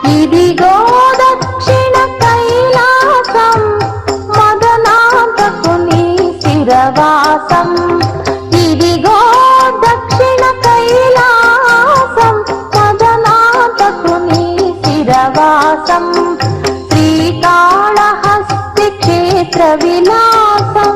ఇదిగో దక్షిణ కైలాసం మదనాంతకుని శిరవాసం. ఇదిగో దక్షిణ కైలాసం మదనాంతకుని శిరవాసం. శ్రీకాళహస్తి క్షేత్ర విలాసం.